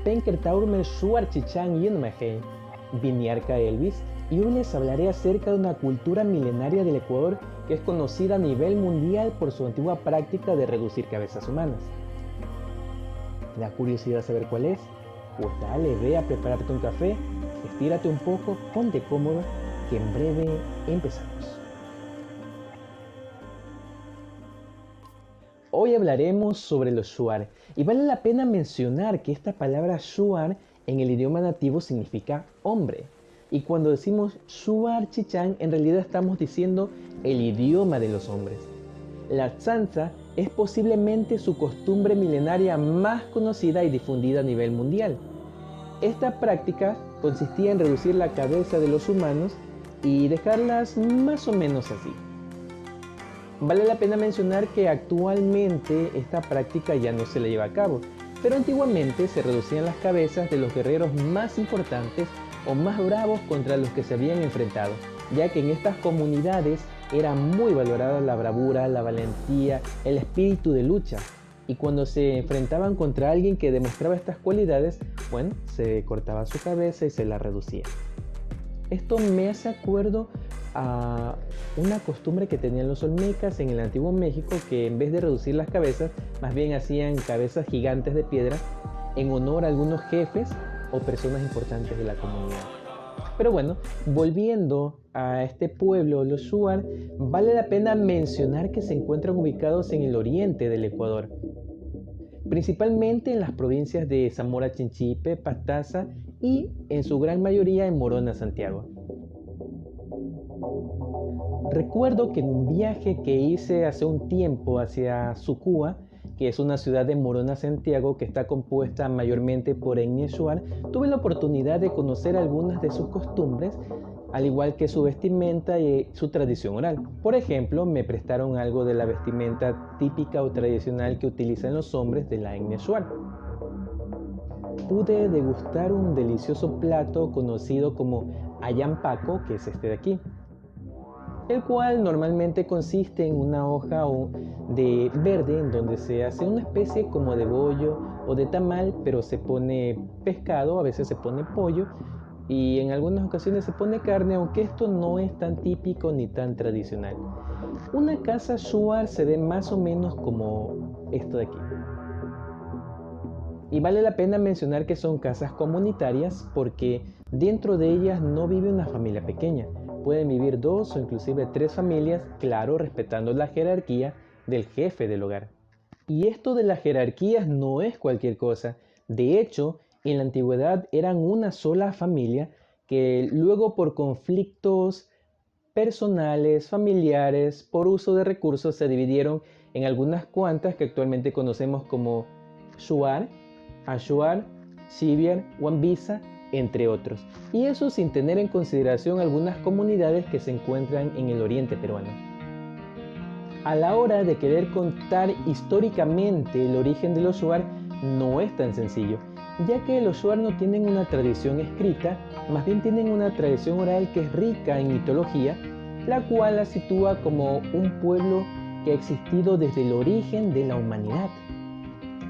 Penkertaurme Shuarchichang Yunmehei, Viniarca Elvis, y hoy les hablaré acerca de una cultura milenaria del Ecuador que es conocida a nivel mundial por su antigua práctica de reducir cabezas humanas. ¿Te da curiosidad saber cuál es? Pues dale, ve a prepararte un café, estírate un poco, ponte cómodo, que en breve empezamos. Hoy hablaremos sobre los shuar, y vale la pena mencionar que esta palabra shuar en el idioma nativo significa hombre. Y cuando decimos shuar chichán, en realidad estamos diciendo el idioma de los hombres. La tzantza es posiblemente su costumbre milenaria más conocida y difundida a nivel mundial. Esta práctica consistía en reducir la cabeza de los humanos y dejarlas más o menos así. Vale la pena mencionar que actualmente esta práctica ya no se le lleva a cabo, pero antiguamente se reducían las cabezas de los guerreros más importantes o más bravos contra los que se habían enfrentado, ya que en estas comunidades era muy valorada la bravura, la valentía, el espíritu de lucha. Y cuando se enfrentaban contra alguien que demostraba estas cualidades, bueno, se cortaba su cabeza y se la reducía. Esto me hace acuerdo a una costumbre que tenían los olmecas en el antiguo México, que en vez de reducir las cabezas, más bien hacían cabezas gigantes de piedra en honor a algunos jefes o personas importantes de la comunidad. Pero bueno, volviendo a este pueblo, los shuar, vale la pena mencionar que se encuentran ubicados en el oriente del Ecuador, principalmente en las provincias de Zamora Chinchipe, Pastaza y en su gran mayoría en Morona, Santiago. Recuerdo que en un viaje que hice hace un tiempo hacia Sucúa, que es una ciudad de Morona, Santiago, que está compuesta mayormente por etnias shuar, tuve la oportunidad de conocer algunas de sus costumbres, al igual que su vestimenta y su tradición oral. Por ejemplo, me prestaron algo de la vestimenta típica o tradicional que utilizan los hombres de la etnia shuar. Pude degustar un delicioso plato conocido como ayampaco, que es este de aquí, el cual normalmente consiste en una hoja de verde en donde se hace una especie como de bollo o de tamal, pero se pone pescado, a veces se pone pollo y en algunas ocasiones se pone carne, aunque esto no es tan típico ni tan tradicional. Una casa shuar se ve más o menos como esto de aquí. Y vale la pena mencionar que son casas comunitarias porque dentro de ellas no vive una familia pequeña. Pueden vivir 2 o inclusive 3 familias, claro, respetando la jerarquía del jefe del hogar. Y esto de las jerarquías no es cualquier cosa. De hecho, en la antigüedad eran una sola familia que luego por conflictos personales, familiares, por uso de recursos se dividieron en algunas cuantas que actualmente conocemos como shuar, ashuar, shibiar, wambisa, entre otros, y eso sin tener en consideración algunas comunidades que se encuentran en el oriente peruano. A la hora de querer contar históricamente el origen de los shuar no es tan sencillo, ya que los shuar no tienen una tradición escrita, más bien tienen una tradición oral que es rica en mitología, la cual la sitúa como un pueblo que ha existido desde el origen de la humanidad.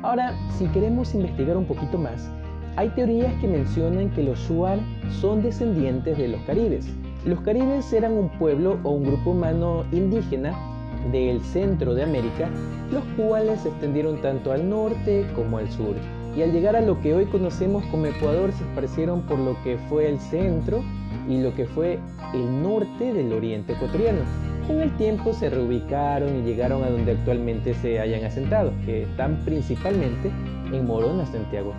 Ahora, si queremos investigar un poquito más, hay teorías que mencionan que los shuar son descendientes de los caribes. Los caribes eran un pueblo o un grupo humano indígena del centro de América, los cuales se extendieron tanto al norte como al sur. Y al llegar a lo que hoy conocemos como Ecuador, se esparcieron por lo que fue el centro y lo que fue el norte del oriente ecuatoriano. Con el tiempo se reubicaron y llegaron a donde actualmente se hayan asentado, que están principalmente en Morona, Santiago.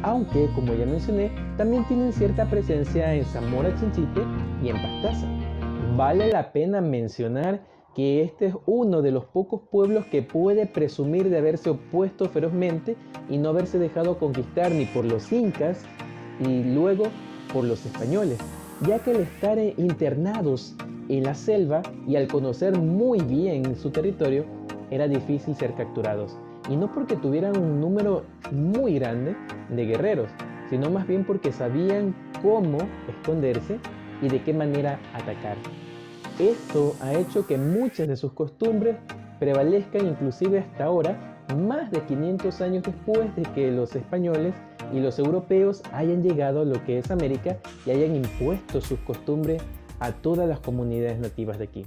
Aunque, como ya mencioné, también tienen cierta presencia en Zamora Chinchipe y en Pastaza. Vale la pena mencionar que este es uno de los pocos pueblos que puede presumir de haberse opuesto ferozmente y no haberse dejado conquistar ni por los incas y luego por los españoles, ya que al estar internados en la selva y al conocer muy bien su territorio, era difícil ser capturados. Y no porque tuvieran un número muy grande de guerreros, sino más bien porque sabían cómo esconderse y de qué manera atacar. Esto ha hecho que muchas de sus costumbres prevalezcan inclusive hasta ahora, más de 500 años después de que los españoles y los europeos hayan llegado a lo que es América y hayan impuesto sus costumbres a todas las comunidades nativas de aquí.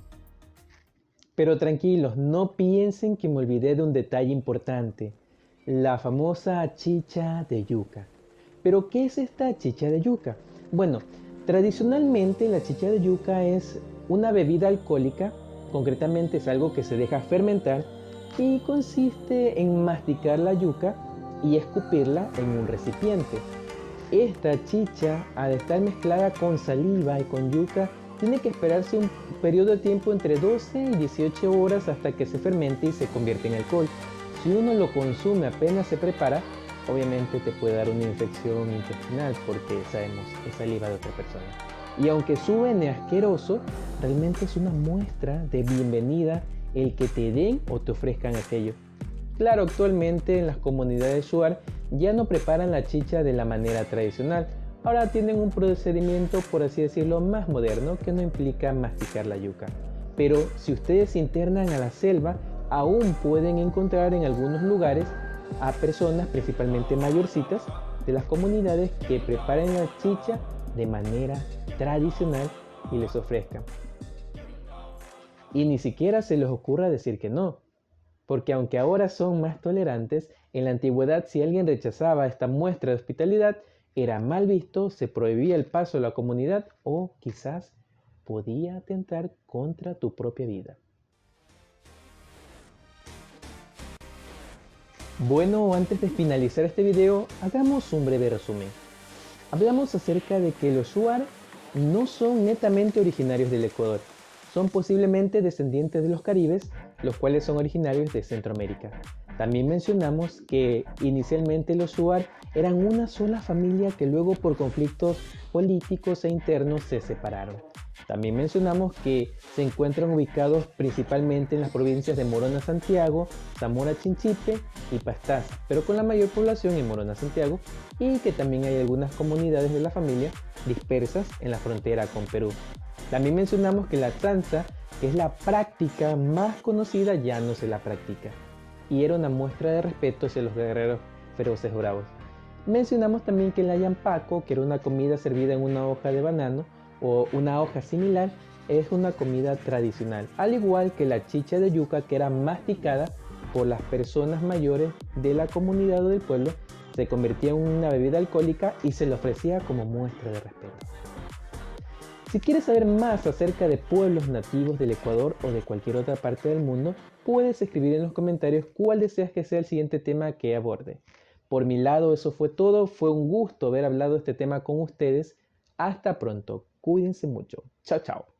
Pero tranquilos, no piensen que me olvidé de un detalle importante, la famosa chicha de yuca. ¿Pero qué es esta chicha de yuca? Bueno, tradicionalmente la chicha de yuca es una bebida alcohólica, concretamente es algo que se deja fermentar y consiste en masticar la yuca y escupirla en un recipiente. Esta chicha, al estar mezclada con saliva y con yuca, tiene que esperarse un periodo de tiempo entre 12 y 18 horas hasta que se fermente y se convierte en alcohol. Si uno lo consume apenas se prepara, obviamente te puede dar una infección intestinal porque sabemos es saliva de otra persona. Y aunque suene asqueroso, realmente es una muestra de bienvenida el que te den o te ofrezcan aquello. Claro, actualmente en las comunidades Shuar ya no preparan la chicha de la manera tradicional. Ahora tienen un procedimiento, por así decirlo, más moderno que no implica masticar la yuca. Pero si ustedes se internan a la selva, aún pueden encontrar en algunos lugares a personas, principalmente mayorcitas, de las comunidades que preparen la chicha de manera tradicional y les ofrezcan. Y ni siquiera se les ocurra decir que no, porque aunque ahora son más tolerantes, en la antigüedad si alguien rechazaba esta muestra de hospitalidad, era mal visto, se prohibía el paso a la comunidad o quizás podía atentar contra tu propia vida. Bueno, antes de finalizar este video, hagamos un breve resumen. Hablamos acerca de que los Shuar no son netamente originarios del Ecuador, son posiblemente descendientes de los caribes, los cuales son originarios de Centroamérica. También mencionamos que inicialmente los Shuar eran una sola familia que luego por conflictos políticos e internos se separaron. También mencionamos que se encuentran ubicados principalmente en las provincias de Morona Santiago, Zamora Chinchipe y Pastaza, pero con la mayor población en Morona Santiago, y que también hay algunas comunidades de la familia dispersas en la frontera con Perú. También mencionamos que la tranza, que es la práctica más conocida, ya no se la practica, y era una muestra de respeto hacia los guerreros feroces bravos. Mencionamos también que el ayampaco, que era una comida servida en una hoja de banano o una hoja similar, es una comida tradicional, al igual que la chicha de yuca, que era masticada por las personas mayores de la comunidad o del pueblo, se convertía en una bebida alcohólica y se le ofrecía como muestra de respeto. Si quieres saber más acerca de pueblos nativos del Ecuador o de cualquier otra parte del mundo, puedes escribir en los comentarios cuál deseas que sea el siguiente tema que aborde. Por mi lado, eso fue todo. Fue un gusto haber hablado de este tema con ustedes. Hasta pronto. Cuídense mucho. Chao, chao.